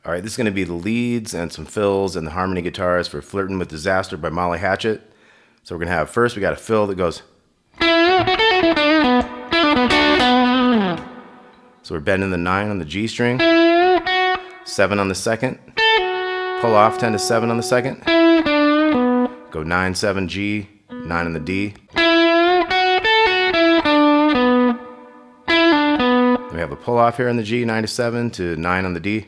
All right, this is going to be the leads and some fills and the harmony guitars for Flirtin With Disaster by Molly Hatchet. So we're going to have, first we got a fill that goes. So we're bending the 9 on the G string, 7 on the second, pull off 10 to 7 on the second, go 9, 7, G, 9 on the D. Then we have a pull off here on the G, 9 to 7 to 9 on the D.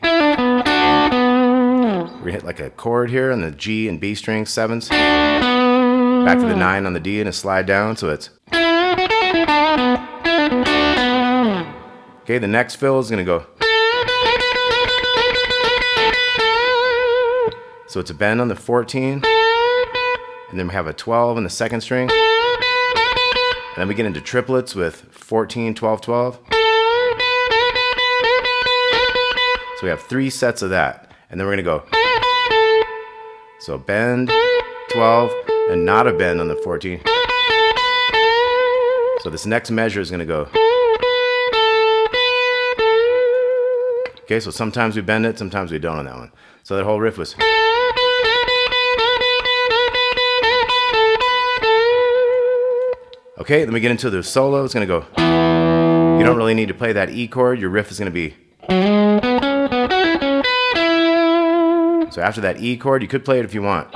We're going to hit like a chord here on the G and B string, 7s. Back to the 9 on the D and a slide down, so it's. Okay, the next fill is going to go. So it's a bend on the 14, and then we have a 12 on the second string. And then we get into triplets with 14, 12, 12. So we have 3 sets of that, and then we're going to go. So bend, 12, and not a bend on the 14. So this next measure is going to go. Okay, so sometimes we bend it, sometimes we don't on that one. So that whole riff was. Okay, then we get into the solo. It's going to go. You don't really need to play that E chord. Your riff is going to be. So after that E chord, you could play it if you want.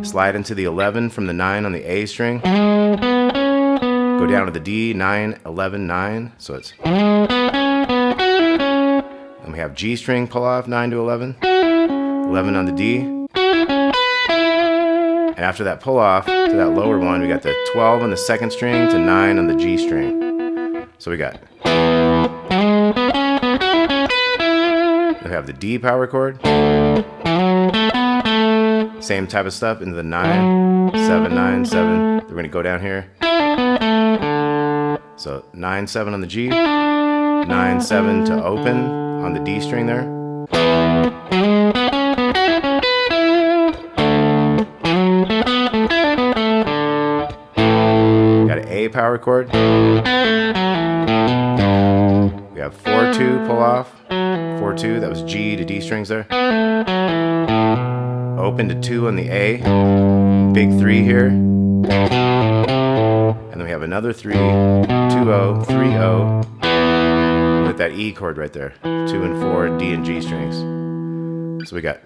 Slide into the 11 from the 9 on the A string. Go down to the D, 9, 11, 9. So it's. Then we have G string pull off, 9 to 11. 11 on the D. And after that pull off to that lower one, we got the 12 on the second string to 9 on the G string. So we got. We have the D power chord. Same type of stuff into the 9, 7, 9, 7. We're going to go down here. So 9, 7 on the G, 9, 7 to open on the D string there. Got an A power chord. We have 4, 2 pull off. 4, 2, that was G to D strings there. Open to 2 on the A, big 3 here. And then we have another 3, 2, 0, 3, 0. With that E chord right there. 2 and 4, D and G strings. So we got.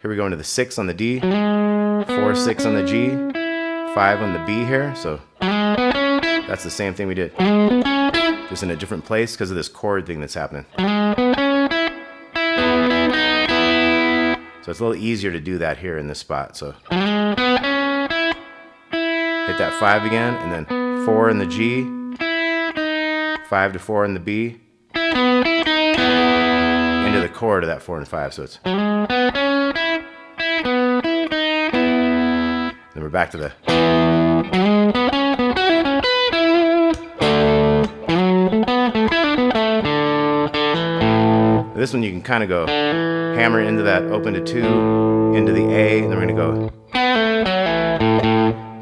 Here we go into the 6 on the D, 4, 6 on the G, 5 on the B here. So that's the same thing we did, just in a different place because of this chord thing that's happening. So it's a little easier to do that here in this spot. So hit that 5 again, and then 4 in the G, 5 to 4 in the B, into the chord of that 4 and 5. So it's. Then we're back to the. This one you can kind of go hammer into that open to 2, into the A, and then we're going to go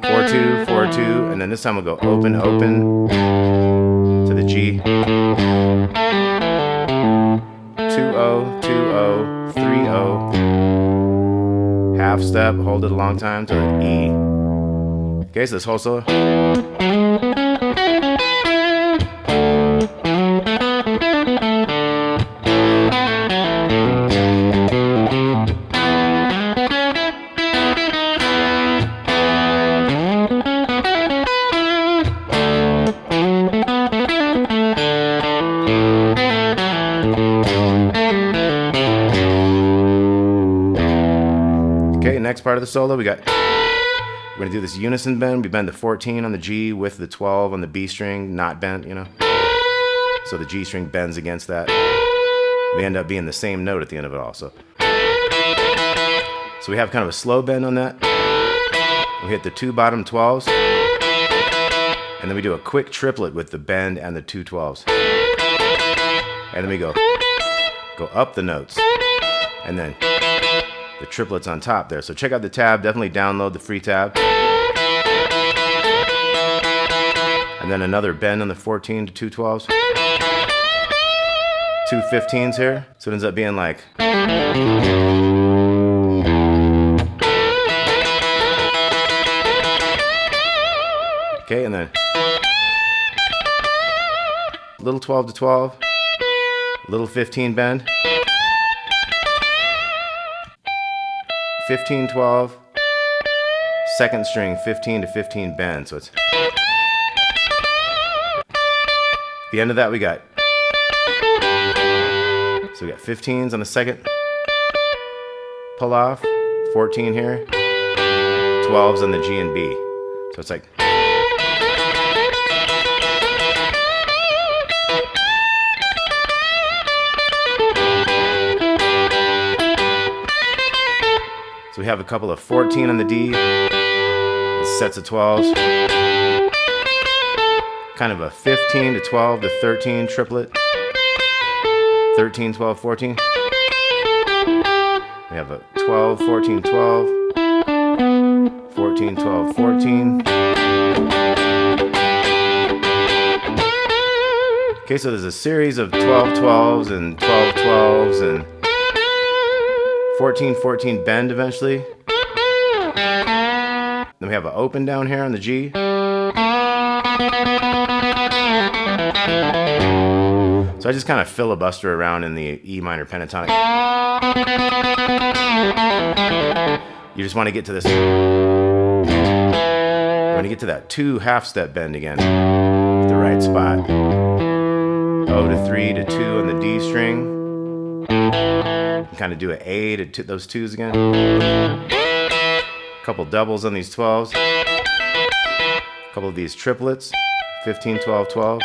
4, 2, 4, 2, and then this time we'll go open, open to the G. 2, 0, 2, 0, 3, 0. Half step, hold it a long time to the E. Okay, so this whole solo. Okay, next part of the solo, we're going to do this unison bend. We bend the 14 on the G with the 12 on the B string, not bent, you know. So the G string bends against that. They end up being the same note at the end of it all. So we have kind of a slow bend on that. We hit the 2 bottom 12s. And then we do a quick triplet with the bend and the 2 12s. And then we go up the notes. And then the triplets on top there. So check out the tab, definitely download the free tab. And then another bend on the 14 to 2 12s. 2 15s here. So it ends up being like. Okay, and then little 12 to 12, little 15 bend, 15 12, second string 15 to 15 bend. So it's the end of that we got. So we got 15s on the second pull off, 14 here, 12s on the G and B. So it's like. So we have a couple of 14 on the D, sets of 12s, kind of a 15 to 12 to 13 triplet, 13, 12, 14. We have a 12, 14, 12, 14, 12, 14. Okay, so there's a series of 12, 12s and 12, 12s and 14, 14 bend eventually. Then we have an open down here on the G. So I just kind of filibuster around in the E minor pentatonic. You just want to get to this. You want to get to that 2 half step bend again. The right spot. O to 3 to 2 on the D string. Kind of do an A to those 2s again. Couple doubles on these 12s. Couple of these triplets. 15, 12, 12.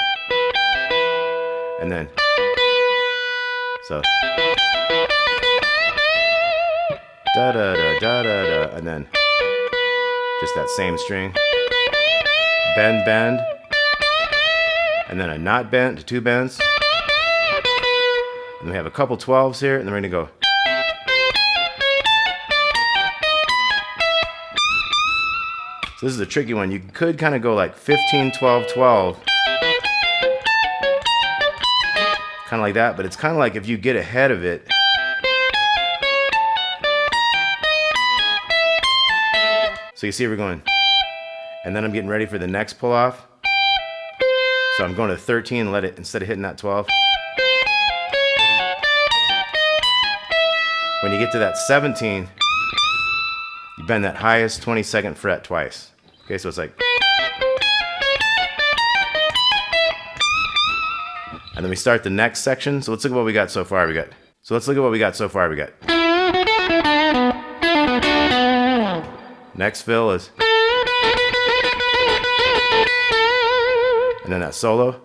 And then, so, da da da da da da, and then just that same string. Bend, bend, and then a not bent to 2 bends. And we have a couple 12s here, and then we're gonna go. So this is a tricky one. You could kind of go like 15, 12, 12. Kind of like that, but it's kind of like if you get ahead of it. So you see we're going. And then I'm getting ready for the next pull off. So I'm going to 13 and let it, instead of hitting that 12. When you get to that 17, you bend that highest 22nd fret twice. Okay, so it's like. And then we start the next section. So let's look at what we got so far. We got. Next fill is. And then that solo.